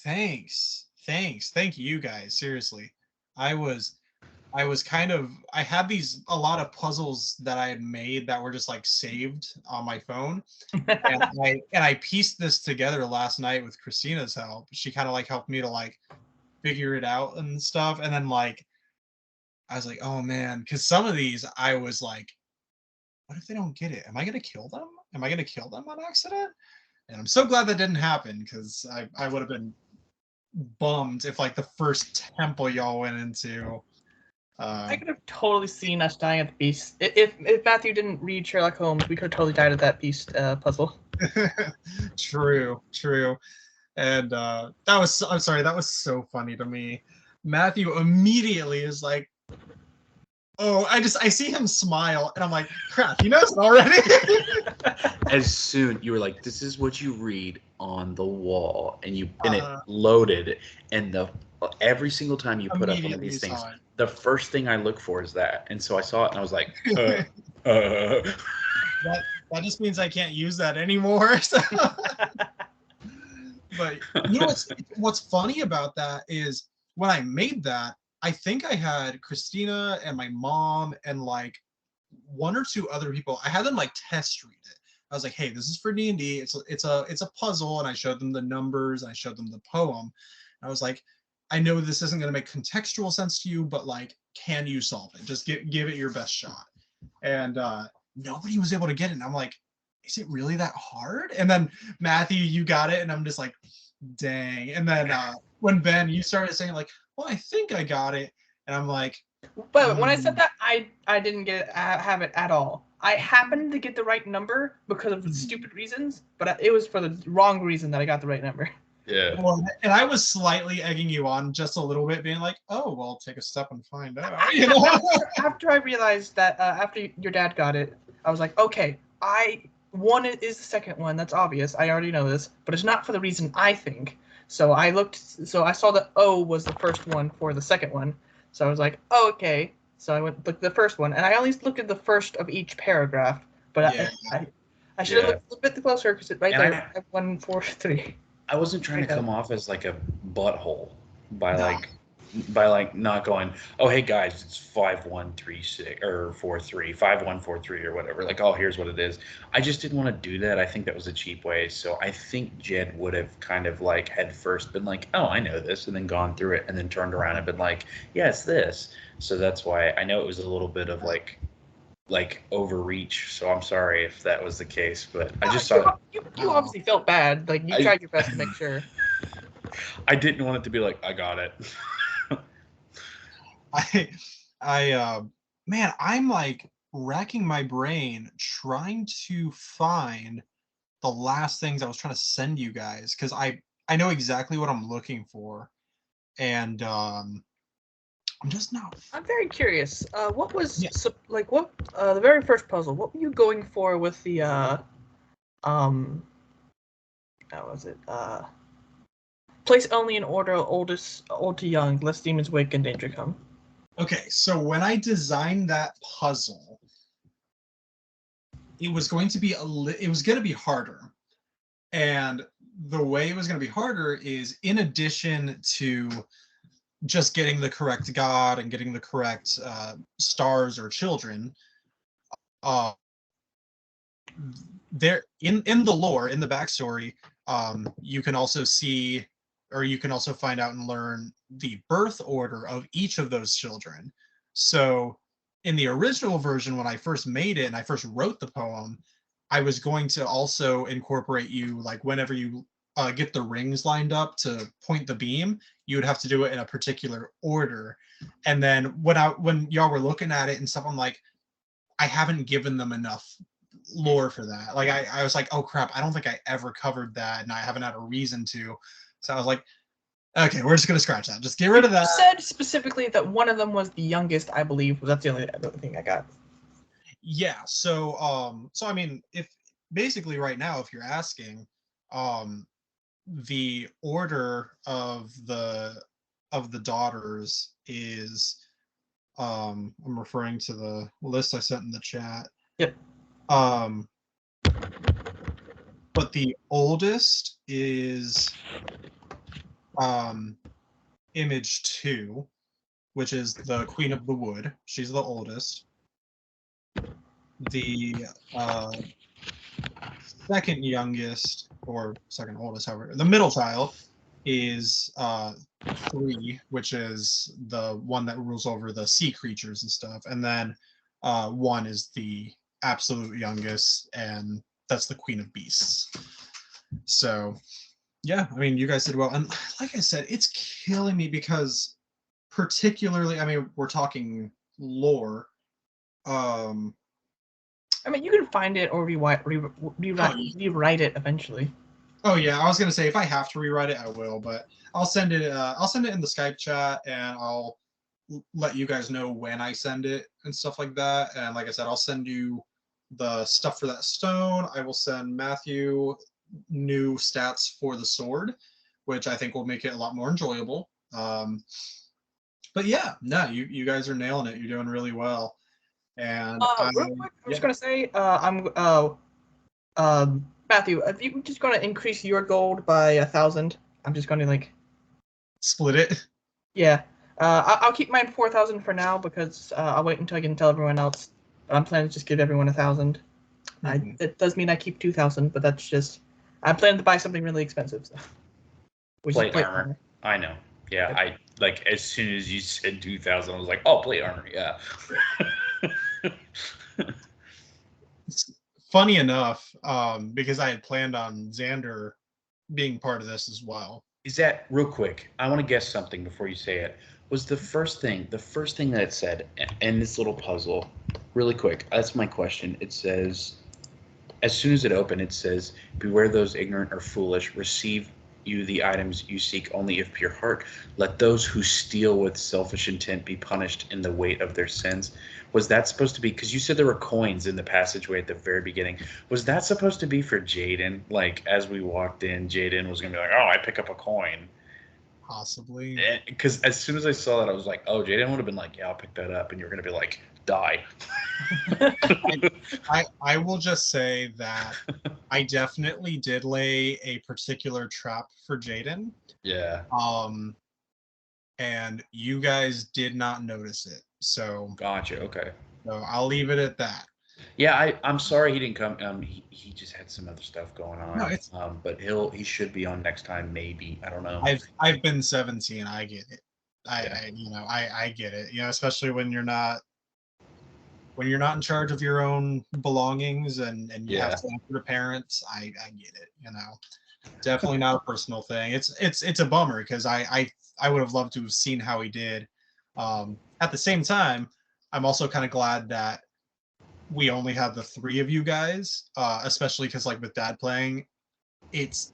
S1: thanks. Thank you guys. Seriously. I was kind of, I had a lot of puzzles that I had made that were just like saved on my phone. And I pieced this together last night with Christina's help. She kind of like helped me to like figure it out and stuff. And then like, I was like, oh man, because some of these I was like, what if they don't get it? Am I gonna kill them? Am I gonna kill them on accident? And I'm so glad that didn't happen, because I would have been bummed if like the first temple y'all went into.
S3: I could have totally seen us dying at the beast. If Matthew didn't read Sherlock Holmes, we could have totally died at that beast puzzle.
S1: True. And that was that was so funny to me. Matthew immediately is like, Oh, I see him smile, and I'm like, crap, he knows it already.
S5: As soon you were like, this is what you read on the wall, and it
S1: Uh,
S5: loaded, and every single time you put up one of
S1: Immediately
S5: these things,
S1: saw it.
S5: the first thing I look for is that, and so I saw it, and I was like,
S1: That just means I can't use that anymore. So. But you know what's funny about that is when I made that, I think I had Christina and my mom and like one or two other people. I had them like test read it. I was like, "Hey, this is for D&D. It's a puzzle," and I showed them the numbers. And I showed them the poem. And I was like, "I know this isn't going to make contextual sense to you, but like, can you solve it? Just give it your best shot." And nobody was able to get it. And I'm like, is it really that hard? And then Matthew, you got it, and I'm just like, dang. And then when Ben, you started saying like, well, I think I got it, and I'm like,
S3: But when I said that, I didn't have it at all. I happened to get the right number because of stupid reasons, but it was for the wrong reason that I got the right number.
S5: yeah.
S1: well, and I was slightly egging you on just a little bit, being like, oh, well, take a step and find out. You know?
S3: After I realized that, after your dad got it, I was like, okay, one is the second one. That's obvious. I already know this, but it's not for the reason I think. So I saw that O was the first one for the second one. So I was like, oh, okay. So I went look the first one, and I only looked at the first of each paragraph. But
S1: Yeah.
S3: I should have
S5: Yeah.
S3: looked a bit closer because it's right
S5: And
S3: there, 143.
S5: I wasn't trying to
S3: Okay.
S5: come off as like a butthole by
S1: No.
S5: like not going, oh hey guys, it's 5136 or 43 5143 or whatever. Like, oh, here's what it is. I just didn't want to do that. I think that was a cheap way. So I think Jed would have kind of like had first been like, oh, I know this, and then gone through it and then turned around and been like, yeah, it's this. So that's why I know it was a little bit of like overreach. So I'm sorry if that was the case, but I just thought
S3: You obviously felt bad. Like you tried your best to make sure.
S5: I didn't want it to be like, I got it.
S1: Man, I'm like racking my brain trying to find the last things I was trying to send you guys because I know exactly what I'm looking for, and I'm just not.
S3: I'm very curious. What was
S1: Yeah.
S3: the very first puzzle? What were you going for with the how was it? Place only in order old to young, lest demons wake and danger come.
S1: Okay, so when I designed that puzzle, it was going to be harder. And the way it was going to be harder is in addition to just getting the correct god and getting the correct stars or children, there in the lore, in the backstory, you can also see, or you can also find out and learn the birth order of each of those children. So in the original version, when I first made it and I first wrote the poem, I was going to also incorporate you, like whenever you get the rings lined up to point the beam, you would have to do it in a particular order. And then when y'all were looking at it and stuff, I'm like, I haven't given them enough lore for that. Like I was like, oh crap, I don't think I ever covered that, and I haven't had a reason to. So I was like, okay, we're just gonna scratch that. Just get rid of that.
S3: You said specifically that one of them was the youngest, I believe. That's the only other thing I got.
S1: Yeah. So I mean, if basically right now, if you're asking, the order of the daughters is, I'm referring to the list I sent in the chat.
S3: Yep.
S1: But the oldest is image 2, which is the Queen of the Wood. She's the oldest. The second youngest, or second oldest, however, the middle child is 3, which is the one that rules over the sea creatures and stuff. And then 1 is the absolute youngest, and that's the Queen of Beasts. So yeah, I mean, you guys did well. And like I said, it's killing me because particularly, I mean, we're talking lore.
S3: I mean, you can find it or rewrite it eventually.
S1: Oh yeah, I was gonna say if I have to rewrite it, I will. But I'll send it. I'll send it in the Skype chat, and I'll let you guys know when I send it and stuff like that. And like I said, I'll send you the stuff for that stone. I will send Matthew new stats for the sword, which I think will make it a lot more enjoyable. But yeah, no, you guys are nailing it. You're doing really well. And
S3: Real quick, I'm
S1: yeah.
S3: just gonna say, Matthew, if you just gonna increase your gold by 1,000, I'm just gonna like,
S1: Split it.
S3: yeah. I'll keep mine 4,000 for now because I'll wait until I can tell everyone else. But I'm planning to just give everyone 1,000.
S1: Mhm.
S3: It does mean I keep 2,000, but that's just I'm planning to buy something really expensive. So. Which
S5: Plate
S3: is plate
S5: armor. I know. Yeah, I like as soon as you said 2,000, I was like, oh, plate armor. Yeah.
S1: It's funny enough, because I had planned on Xander being part of this as well.
S5: Is that real quick? I want to guess something before you say it. Was the first thing that it said in this little puzzle, really quick? That's my question. It says, as soon as it opened, it says, "Beware those ignorant or foolish. Receive you the items you seek only if pure heart. Let those who steal with selfish intent be punished in the weight of their sins." Was that supposed to be, because you said there were coins in the passageway at the very beginning, was that supposed to be for Jaden? Like, as we walked in, Jaden was going to be like, oh, I pick up a coin.
S1: Possibly.
S5: Because as soon as I saw that, I was like, oh, Jaden would have been like, yeah, I'll pick that up. And you're going to be like, die.
S1: I will just say that I definitely did lay a particular trap for Jaden.
S5: Yeah.
S1: And you guys did not notice it. So
S5: Gotcha. Okay.
S1: I'll leave it at that.
S5: Yeah, I'm sorry he didn't come. He just had some other stuff going on.
S1: No, it's
S5: but he should be on next time, maybe. I don't know.
S1: I've been 17. I get it.
S5: Yeah.
S1: I get it. You know, especially when you're not in charge of your own belongings and you
S5: Yeah.
S1: have to answer to parents. I get it. You know, definitely not a personal thing. It's a bummer because I would have loved to have seen how he did. At the same time, I'm also kind of glad that we only had the three of you guys, especially because like with Dad playing, it's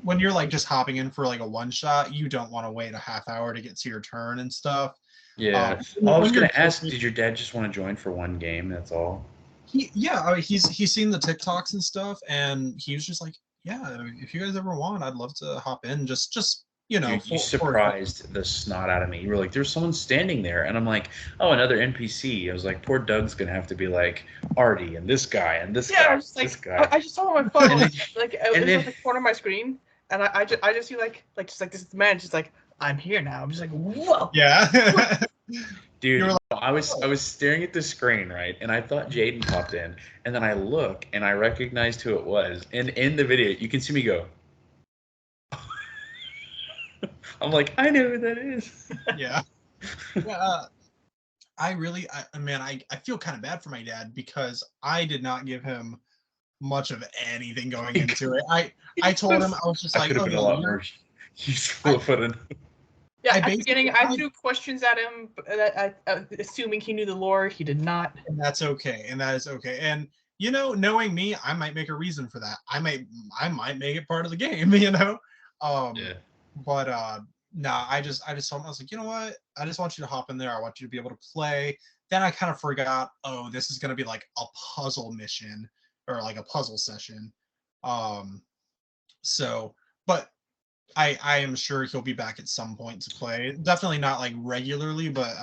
S1: when you're like just hopping in for like a one shot, you don't want to wait a half hour to get to your turn and stuff.
S5: Yeah. I was gonna ask, did your dad just want to join for one game? That's all.
S1: He's seen the TikToks and stuff, and he was just like, yeah, if you guys ever want, I'd love to hop in. Just you know,
S5: Dude, you surprised the snot out of me. You were like, "There's someone standing there," and I'm like, "Oh, another NPC." I was like, "Poor Doug's gonna have to be like Artie and this guy and this guy,
S3: I was
S5: this
S3: like,
S5: guy."
S3: I just saw on my phone,
S5: And then-
S3: like it
S5: and
S3: was
S5: then-
S3: at the corner of my screen, and I just see like this man just like, I'm here now. I'm just like, whoa.
S1: Yeah.
S5: Dude,
S1: You were
S5: I was staring at the screen, right, and I thought Jaden popped in, and then I look and I recognized who it was, and in the video you can see me go. I'm like, I know who that is.
S1: Yeah. Yeah. I feel kind of bad for my dad because I did not give him much of anything going into it. I told him, I was just
S5: I
S1: like,
S5: could have
S1: oh,
S5: been a
S1: no,
S5: lot more useful if I'd
S3: Yeah,
S1: I
S3: at the beginning, I
S1: basically-
S3: threw questions at him, assuming he knew the lore. He did not.
S1: and that's okay, and that is okay. And you know, knowing me, I might make a reason for that. I might make it part of the game, you know.
S5: Yeah.
S1: But nah, I just told him, I was like, you know what? I just want you to hop in there. I want you to be able to play. Then I kind of forgot, oh, this is gonna be like a puzzle mission or like a puzzle session. So, but I am sure he'll be back at some point to play. Definitely not like regularly, but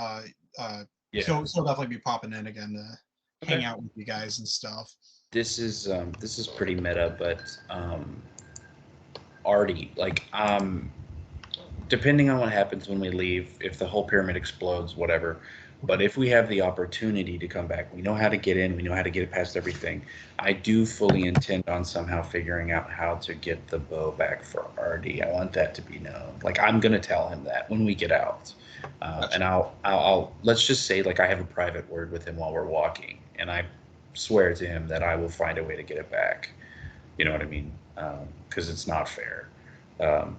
S5: Yeah.
S1: he'll definitely be popping in again to hang
S5: Okay.
S1: out with you guys and stuff.
S5: This is pretty meta, but Artie, like depending on what happens when we leave, if the whole pyramid explodes, whatever. But if we have the opportunity to come back, we know how to get in, we know how to get past everything. I do fully intend on somehow figuring out how to get the bow back for Artie. I want that to be known. Like, I'm gonna tell him that when we get out, and I'll let's just say, like, I have a private word with him while we're walking, and I swear to him that I will find a way to get it back. You know what I mean? Because it's not fair.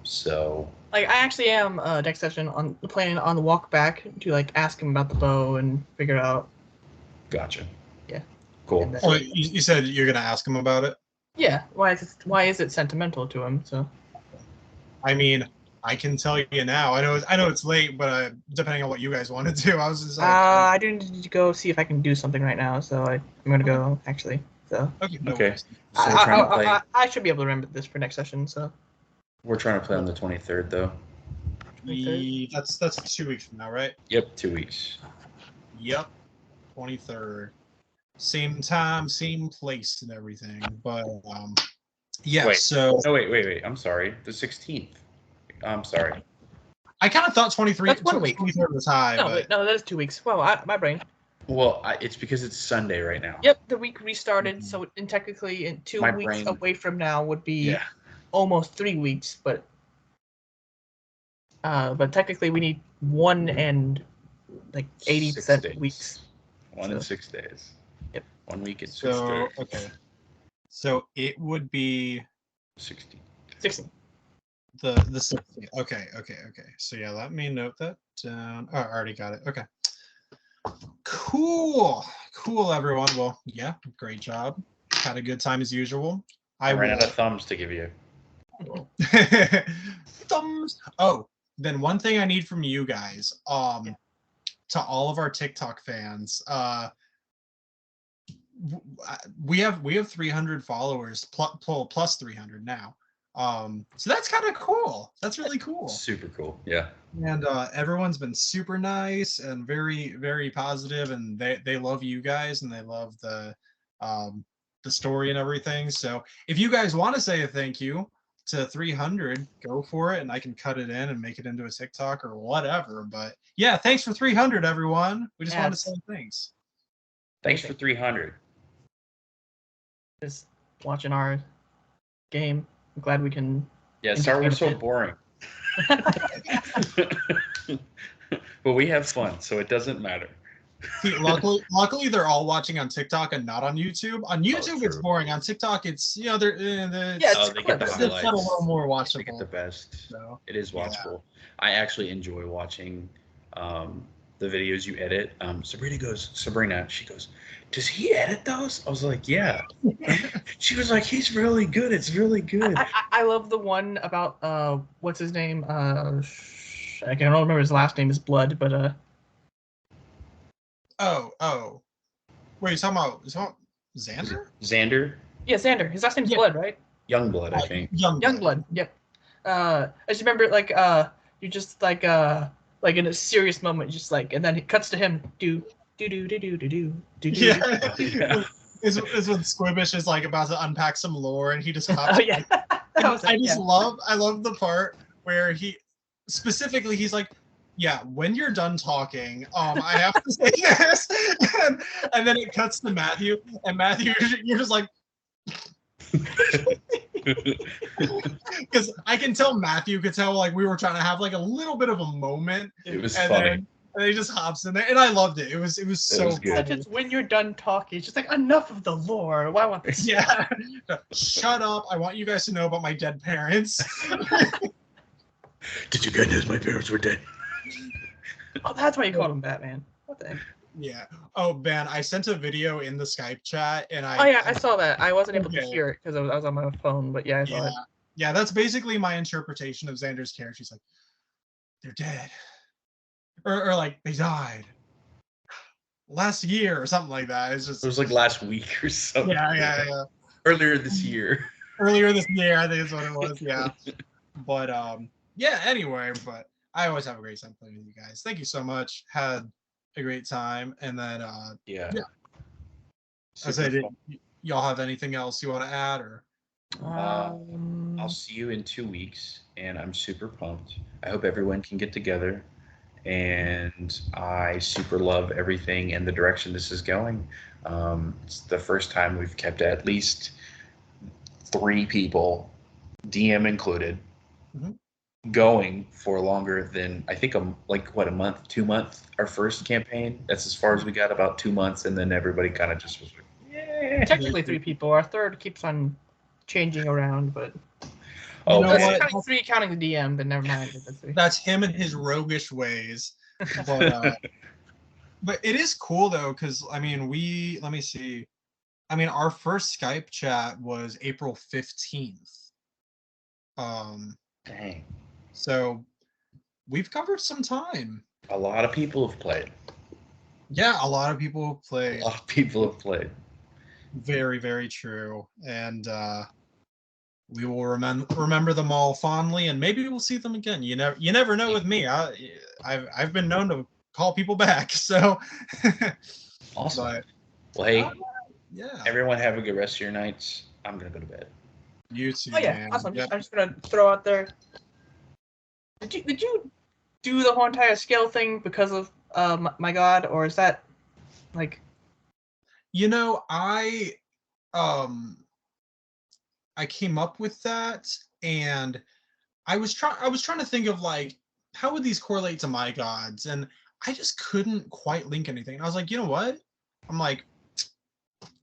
S5: So
S3: Like, I actually am next session planning on the walk back to like ask him about the bow and figure out.
S5: gotcha.
S3: Yeah.
S5: Cool.
S3: And then-
S1: Oh, you said you're gonna ask him about it?
S3: Yeah, why is it sentimental to him? So
S1: I mean, I can tell you now. I know it's late, but depending on what you guys want to do, I was just
S3: I do need to go see if I can do something right now, so I'm gonna go actually. So
S1: okay, no
S5: Okay.
S1: worries.
S5: So we're trying to play.
S3: I should be able to remember this for next session. So
S5: We're trying to play on the 23rd, though.
S1: That's 2 weeks from now, right?
S5: Yep, 2 weeks.
S1: Yep, 23rd. Same time, same place, and everything. But yeah.
S5: Wait.
S1: So
S5: No, wait. I'm sorry. The 16th. I'm sorry.
S1: I kind of thought 23.
S3: That's 1 week.
S1: 23rd was high,
S3: no,
S1: but
S3: wait, no, that is 2 weeks. Wow, my brain.
S5: Well, it's because it's Sunday right now.
S3: Yep, the week restarted. So and technically, in 2
S5: My
S3: weeks
S5: brain-
S3: away from now would be
S5: Yeah.
S3: almost 3 weeks, but technically we need 1 and like 80%
S5: 6 days.
S3: weeks.
S5: 1 and 6 days.
S3: Yep.
S5: 1 week and 6
S1: so
S5: days.
S1: okay. So it would be
S5: 16.
S3: 16.
S1: the 16th. Okay. So yeah, let me note that down. Oh, I already got it. Okay. Cool, everyone. Well, yeah, great job. Had a good time as usual.
S5: I ran
S1: will-
S5: out of thumbs to give you.
S1: thumbs. Oh, then one thing I need from you guys, to all of our TikTok fans, we have 300 followers, plus 300 now. So that's kind of cool. That's really cool.
S5: Super cool. Yeah.
S1: And everyone's been super nice and very, very positive, and they love you guys and they love the story and everything. So if you guys want to say a thank you to 300, go for it, and I can cut it in and make it into a TikTok or whatever. But yeah, thanks for 300, everyone. We just want to say thanks.
S5: Thanks for 300.
S3: Just watching our game. I'm glad we can.
S5: Yeah, sorry we're so
S3: Entertainment.
S5: boring. But we have fun, so it doesn't matter.
S1: See, luckily, they're all watching on TikTok and not on YouTube. On YouTube, it's
S5: true.
S1: boring. On TikTok, it's they're
S3: Yeah,
S5: Oh,
S3: it's
S5: they get the
S3: clips.
S1: it's got a little
S5: highlights.
S1: more
S5: They get the
S1: watchable.
S5: best.
S1: So
S5: It is
S1: Yeah.
S5: watchable. I actually enjoy watching the videos you edit. Sabrina, she goes, does he edit those? I was like, yeah. She was like, he's really good. It's really good.
S3: I love the one about what's his name? I can't remember his last name is Blood, but
S1: oh, wait, you talking about Xander?
S5: Xander,
S3: yeah, Xander. His last name's
S1: Yeah.
S3: Blood, right?
S5: Youngblood, I think.
S3: Youngblood. Yep. I just remember like you just like in a serious moment, just like, and then it cuts to him do.
S1: Yeah.
S5: Yeah.
S1: Is when Squibbish is like about to unpack some lore and he just pops.
S3: Oh yeah.
S1: And
S3: That was
S1: I
S3: it,
S1: just
S3: yeah.
S1: love the part where he's like, yeah, when you're done talking, I have to say this, and then it cuts to Matthew, and Matthew, you're just like, because I can tell Matthew could tell like we were trying to have like a little bit of a moment,
S5: It was
S1: and
S5: funny.
S1: then he just hops in there, and I loved it. It was so
S5: was good.
S3: Such
S1: funny.
S3: as when you're done talking, it's just like enough of the lore. Why want this?
S1: Yeah, shut up! I want you guys to know about my dead parents.
S5: Did you guys know my parents were dead?
S3: Oh, that's why you called him Batman. What the heck?
S1: Yeah. Oh, Ben, I sent a video in the Skype chat, and
S3: Oh yeah, I saw that. I wasn't able to
S1: Okay.
S3: hear it because I was on my phone, but yeah, I saw
S1: Yeah,
S3: it.
S1: yeah, that's basically my interpretation of Xander's character. She's like, they're dead, or like they died last year or something like that. It's just
S5: It was like last week or something.
S1: yeah.
S5: Earlier this year.
S1: Earlier this year, I think is what it was. Yeah, but yeah. Anyway, but I always have a great time playing with you guys. Thank you so much. Had a great time, and then
S5: Yeah.
S1: Yeah. I
S5: Super
S1: said,
S5: fun.
S1: y'all have anything else you want to add or?
S5: I'll see you in 2 weeks, and I'm super pumped. I hope everyone can get together, and I super love everything and the direction this is going. It's the first time we've kept at least 3 people, DM included,
S1: Mhm.
S5: going for longer than I think a month, 2 months. Our first campaign, that's as far as we got, about 2 months, and then everybody kind of just was like, yeah.
S3: Technically 3 people. Our third keeps on changing around, but
S5: Oh,
S1: You know
S3: that's
S1: what?
S3: counting 3 counting the DM. But never mind. That's 3.
S1: That's him and his roguish ways. But it is cool though, because I mean, let me see. I mean, our first Skype chat was April 15th.
S5: Dang.
S1: So we've covered some time.
S5: A lot of people have played.
S1: Yeah, a lot of people have
S5: A
S1: played.
S5: lot of people have played.
S1: Very, very true. And we will remember them all fondly, and maybe we'll see them again. You never know with me. I've been known to call people back. So
S5: Awesome.
S1: but
S5: Well, hey,
S1: yeah,
S5: everyone have a good rest of your nights. I'm gonna go to bed.
S1: you too,
S3: Oh yeah,
S1: man.
S3: awesome.
S1: Yep.
S3: I'm just gonna throw out there. Did you do the whole entire scale thing because of my god, or is that like?
S1: You know, I came up with that, and I was trying to think of like how would these correlate to my gods, and I just couldn't quite link anything. And I was like, you know what? I'm like,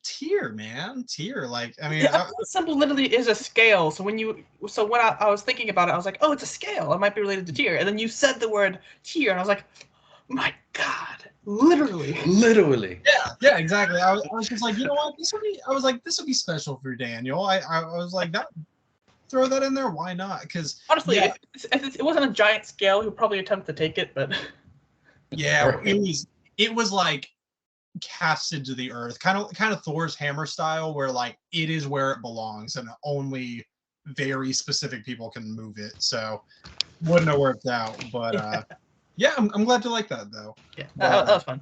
S1: tier, man, tier. Like, I mean,
S3: Yeah, a symbol literally is a scale. So when I was thinking about it, I was like, oh, it's a scale. It might be related to tier. And then you said the word tier, and I was like, my god, literally.
S5: Literally.
S1: yeah, exactly. I was just like, you know what? This would be special for Daniel. I was like, that throw that in there. Why not? Because
S3: Honestly,
S1: yeah,
S3: if it wasn't a giant scale, he'd probably attempt to take it, but
S1: yeah,
S5: Right.
S1: it was like casted to the earth, kind of Thor's hammer style, where like it is where it belongs, and only very specific people can move it. So wouldn't have worked out, but yeah, I'm glad you like that though.
S3: yeah,
S1: But
S3: that was fun.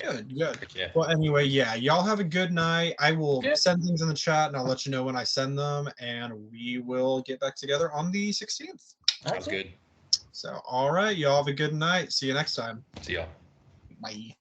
S1: good.
S5: Yeah.
S1: Well, anyway, yeah, y'all have a good night. I will
S3: Yeah.
S1: send things in the chat, and I'll let you know when I send them, and we will get back together on the 16th.
S5: Sounds good.
S1: So, all right, y'all have a good night. See you next time.
S5: See y'all.
S1: Bye.